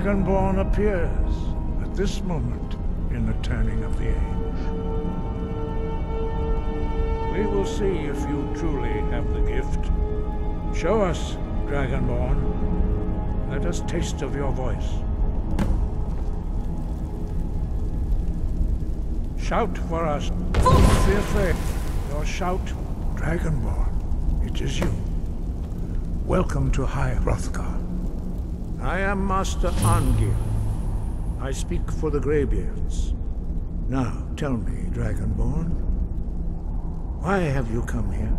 Dragonborn appears at this moment in the turning of the age. We will see if you truly have the gift. Show us, Dragonborn. Let us taste of your voice. Shout for us. Don't be afraid. Your shout, Dragonborn. It is you. Welcome to High Hrothgar. I am Master Arngir. I speak for the Greybeards. Now, tell me, Dragonborn, why have you come here?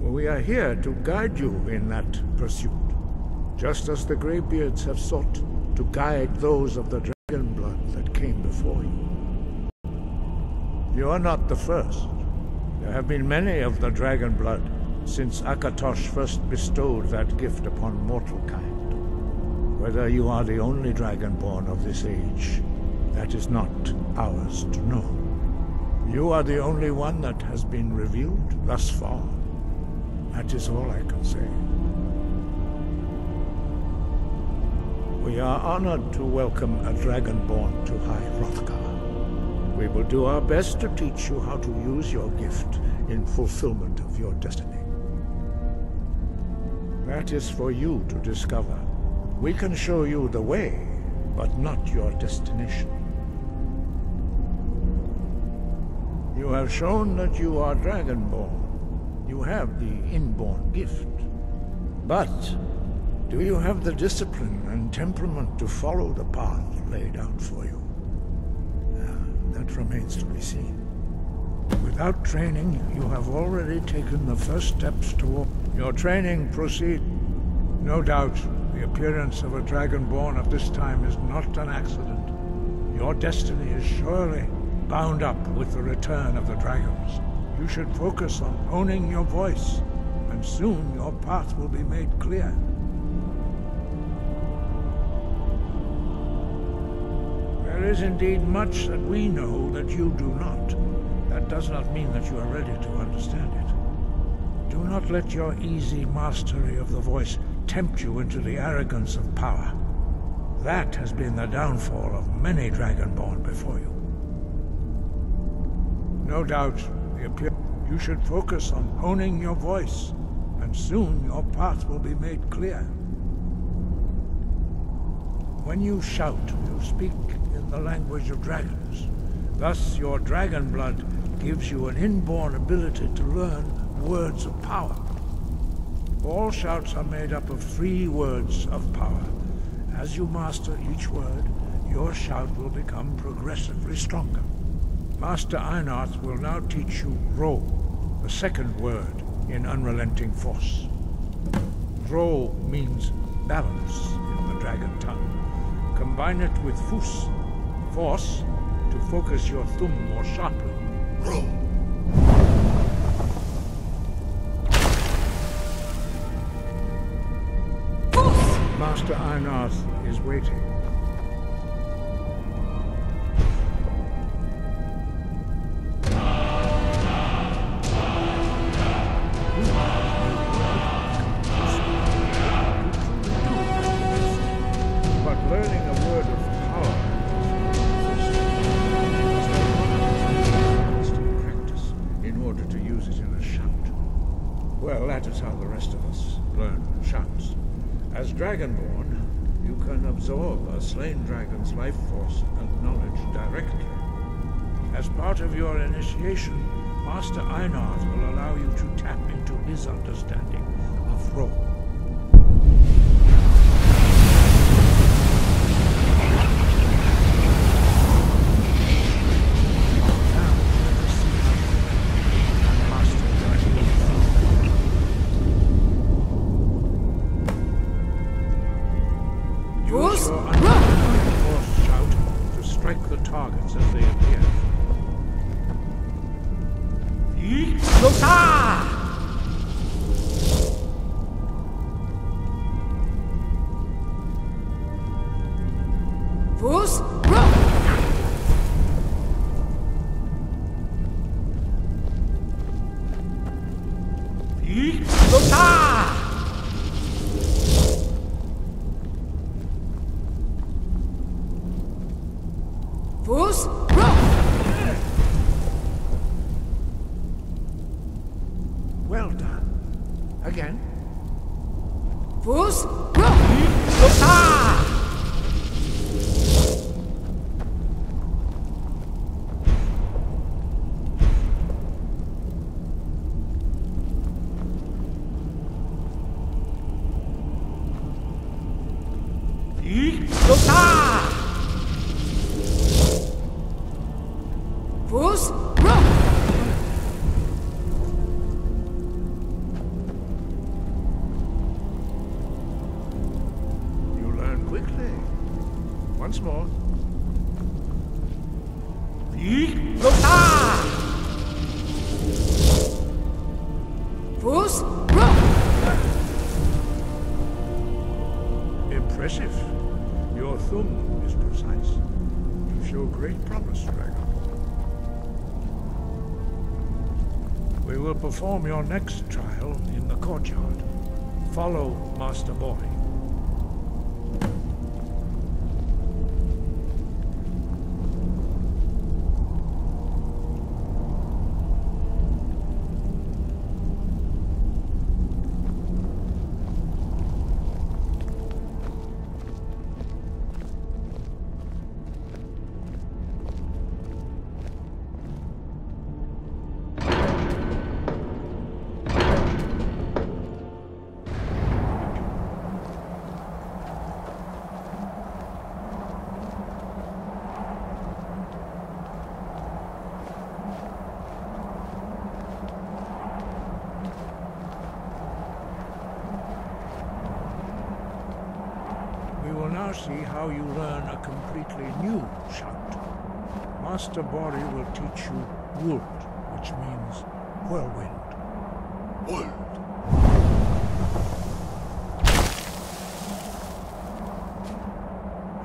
Well, we are here to guide you in that pursuit, just as the Greybeards have sought to guide those of the dragon blood that came before you. You are not the first. There have been many of the dragon blood since Akatosh first bestowed that gift upon mortal kind. Whether you are the only dragonborn of this age, that is not ours to know. You are the only one that has been revealed thus far. That is all I can say. We are honored to welcome a dragonborn to High Hrothgar. We will do our best to teach you how to use your gift in fulfillment of your destiny. That is for you to discover. We can show you the way, but not your destination. You have shown that you are dragonborn. You have the inborn gift. But do you have the discipline and temperament to follow the path laid out for you? That remains to be seen. Without training, you have already taken the first steps toward your training. Proceed. No doubt, the appearance of a dragonborn at this time is not an accident. Your destiny is surely bound up with the return of the dragons. You should focus on honing your voice, and soon your path will be made clear. There is indeed much that we know that you do not. That does not mean that you are ready to understand it. Do not let your easy mastery of the voice tempt you into the arrogance of power. That has been the downfall of many dragonborn before you. No doubt, you should focus on honing your voice, and soon your path will be made clear. When you shout, you speak in the language of dragons. Thus, your dragon blood gives you an inborn ability to learn words of power. All shouts are made up of 3 words of power. As you master each word, your shout will become progressively stronger. Master Einarth will now teach you Ro, the second word in Unrelenting Force. Ro means balance in the dragon tongue. Combine it with Fus, force, to focus your thumb more sharply. Ro. Master Einarth is waiting. But learning a word of power is practice in order to use it in a shout. Well, that is how the rest of us learn shouts. As Dragonborn, you can absorb a slain dragon's life force and knowledge directly. As part of your initiation, Master Einarth will allow you to tap into his understanding of Ro. Strike the targets as they appear. Fus, again. Fus, Lota! Fus, You learn quickly. Once more. Lota! Fus, Impressive. Your thumb is precise. You show great promise, Dragon. We will perform your next trial in the courtyard. Follow Master Boy. We will now see how you learn a completely new shout. Master Bori will teach you Wuld, which means whirlwind. Wuld.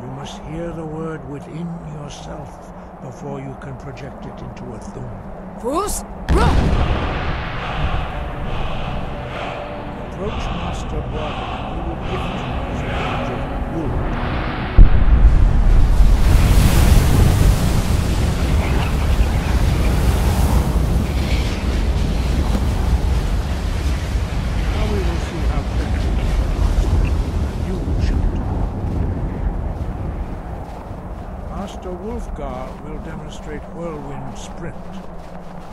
You must hear the word within yourself before you can project it into a thum. Fus, Approach Master Bori and he will gift you his language of Wuld. Now we will see how quickly you will shout. Master Wulfgar will demonstrate whirlwind sprint.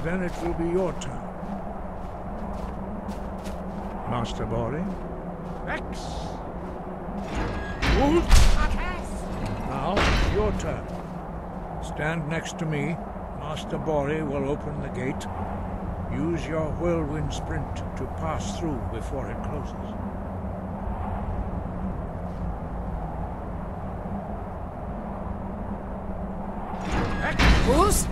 Then it will be your turn. Master Bori. X. Wolf. Now, your turn. Stand next to me. Master Bori will open the gate. Use your whirlwind sprint to pass through before it closes. Fus,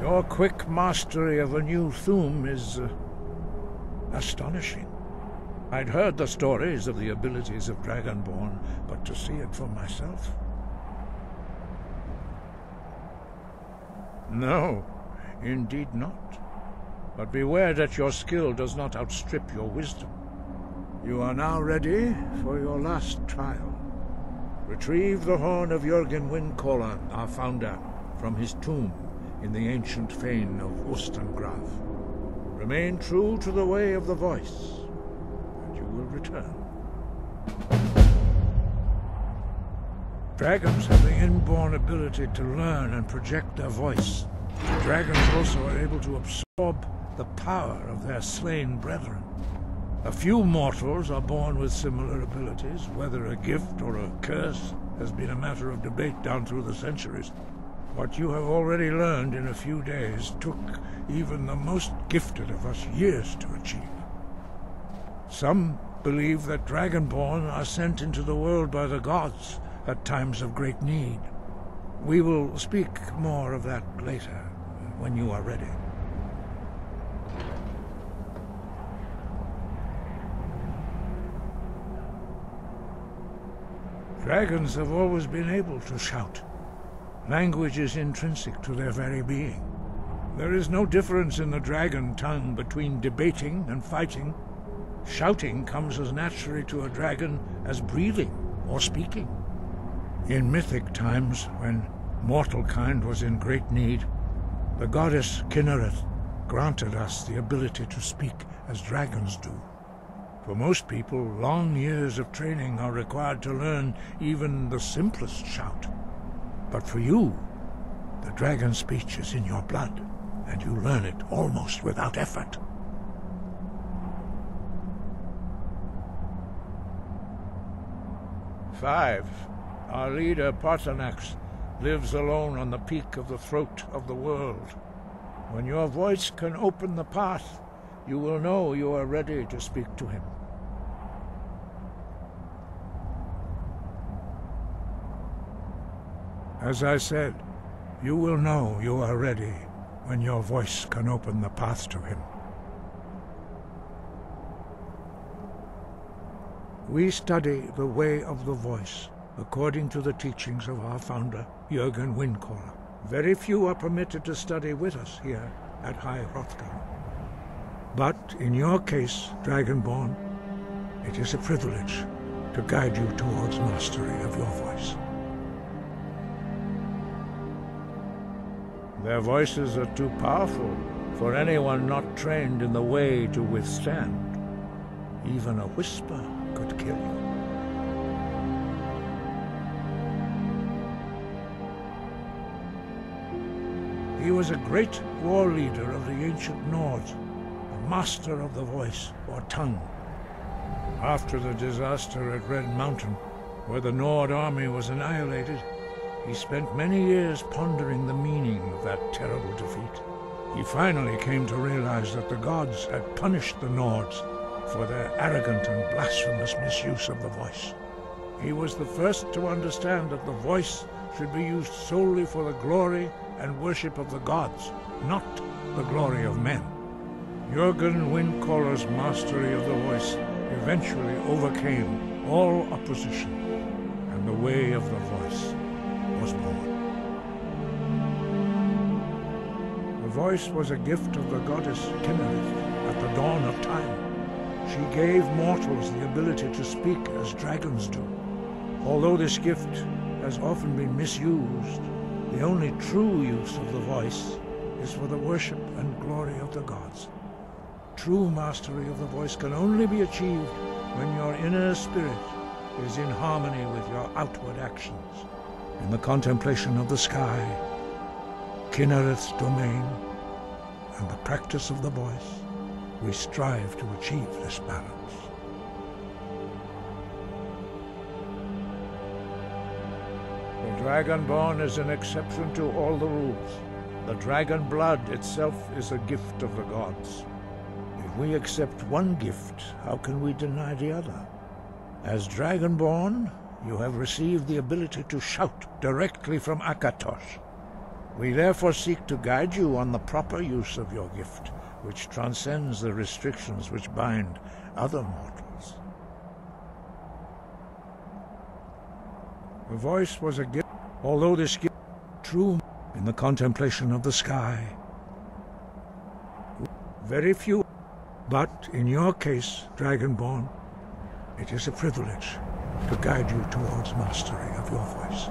Your quick mastery of a new thum is astonishing. I'd heard the stories of the abilities of Dragonborn, but to see it for myself? No, indeed not. But beware that your skill does not outstrip your wisdom. You are now ready for your last trial. Retrieve the horn of Jürgen Windcaller, our founder, from his tomb in the ancient fane of Ustengrav. Remain true to the way of the voice, and you will return. Dragons have the inborn ability to learn and project their voice. Dragons also are able to absorb the power of their slain brethren. A few mortals are born with similar abilities. Whether a gift or a curse has been a matter of debate down through the centuries. What you have already learned in a few days took even the most gifted of us years to achieve. Some believe that Dragonborn are sent into the world by the gods at times of great need. We will speak more of that later, when you are ready. Dragons have always been able to shout. Language is intrinsic to their very being. There is no difference in the dragon tongue between debating and fighting. Shouting comes as naturally to a dragon as breathing or speaking. In mythic times, when mortal kind was in great need, the goddess Kinnereth granted us the ability to speak as dragons do. For most people, long years of training are required to learn even the simplest shout. But for you, the dragon speech is in your blood, and you learn it almost without effort. Five. Our leader, Parthenax, lives alone on the peak of the throat of the world. When your voice can open the path, you will know you are ready to speak to him. As I said, you will know you are ready when your voice can open the path to him. We study the way of the voice, according to the teachings of our founder, Jürgen Windcaller. Very few are permitted to study with us here at High Hrothgar. But in your case, Dragonborn, it is a privilege to guide you towards mastery of your voice. Their voices are too powerful for anyone not trained in the way to withstand. Even a whisper could kill you. He was a great war leader of the ancient Nords, a master of the voice, or tongue. After the disaster at Red Mountain, where the Nord army was annihilated, he spent many years pondering the meaning of that terrible defeat. He finally came to realize that the gods had punished the Nords for their arrogant and blasphemous misuse of the voice. He was the first to understand that the voice should be used solely for the glory and worship of the gods, not the glory of men. Jürgen Windcaller's mastery of the voice eventually overcame all opposition, and the way of the voice was born. The voice was a gift of the goddess Kinnereth at the dawn of time. She gave mortals the ability to speak as dragons do. Although this gift has often been misused, the only true use of the voice is for the worship and glory of the gods. True mastery of the voice can only be achieved when your inner spirit is in harmony with your outward actions. In the contemplation of the sky, Kinnereth's domain, and the practice of the voice, we strive to achieve this balance. The Dragonborn is an exception to all the rules. The dragon blood itself is a gift of the gods. If we accept one gift, how can we deny the other? As Dragonborn, you have received the ability to shout directly from Akatosh. We therefore seek to guide you on the proper use of your gift, which transcends the restrictions which bind other mortals. The voice was a gift, although this gift true in the contemplation of the sky. Very few, but in your case, Dragonborn, it is a privilege to guide you towards mastery of your voice.